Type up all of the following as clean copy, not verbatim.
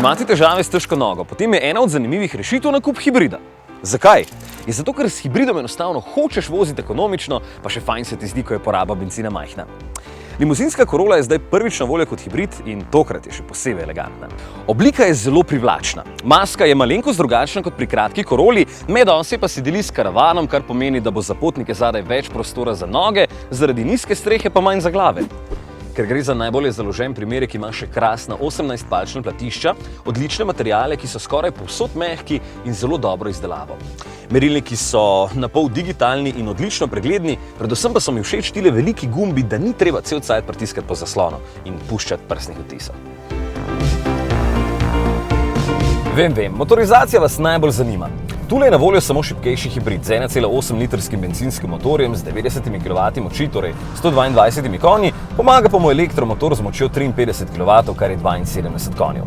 Imate težave s težko nogo, potem je ena od zanimivih rešitev nakup hibrida. Zakaj? Je zato, ker s hibridom enostavno hočeš voziti ekonomično, pa še fajn se ti zdi, ko je poraba bencina majhna. Limuzinska Corolla je zdaj prvič na voljo kot hibrid in tokrat je še posebej elegantna. Oblika je zelo privlačna. Maska je malenkost drugačna kot pri kratki Corolli, med osje pa se deli s karavanom, kar pomeni, da bo za potnike zadaj več prostora za noge, zaradi nizke strehe pa manj za glave. Ker gre za najbolje založen primerek, ima še krasna 18-palčna platišča, odlične materiale, ki so skoraj povsod mehki in zelo dobro izdelavo. Merilniki so napol digitalni in odlično pregledni, predvsem pa so mi všeč tile veliki gumbi, da ni treba cel cajt pritiskati po zaslonu in puščati prstnih odtisov. Vem, motorizacija vas najbolj zanima. Tule je na voljo samo šibkejši hibrid z 1,8-litrskim bencinskim motorjem z 90 kW moči, torej 122 konji, pomaga pa mu elektromotor z močjo 53 kW, kar je 72 konjev.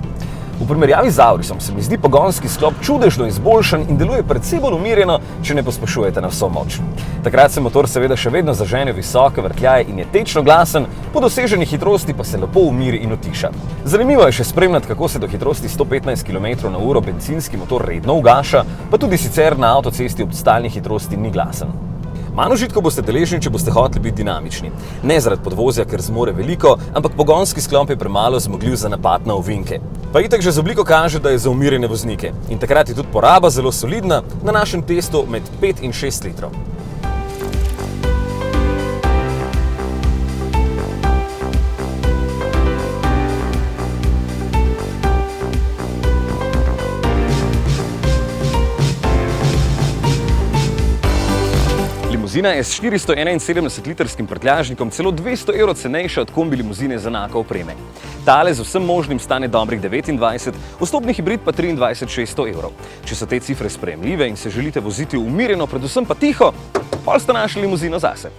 V primerjavi z Aurisom se mi zdi pogonski sklop čudežno izboljšan in deluje precej bolj umirjeno, če ne pospešujete na vso moč. Takrat se motor seveda še vedno zažene v visoke vrtljaje in je tečno glasen, po doseženi hitrosti pa se lepo umiri in utiša. Zanimivo je še spremljati, kako se do hitrosti 115 km/h bencinski motor redno ugaša, pa tudi sicer na avtocesti ob stalni hitrosti ni glasen. Manj užitkov boste deležni, če boste hoteli biti dinamični. Ne zaradi podvozja, ker zmore veliko, ampak pogonski sklop je premalo zmogljiv za napad na ovinke. Pa itak že z obliko kaže, da je za umirjene voznike. In takrat je tudi poraba zelo solidna, na našem testu med 5 in 6 litrov. Limuzina je s 471-litrskim prtljažnikom celo 200 € cenejša od kombi limuzine z enako opreme. Tale z vsem možnim stane dobrih 29, vstopni hibrid pa 23 600 €. Če so te cifre sprejemljive in se želite voziti umirjeno, predvsem pa tiho, pol ste našli limuzino zase.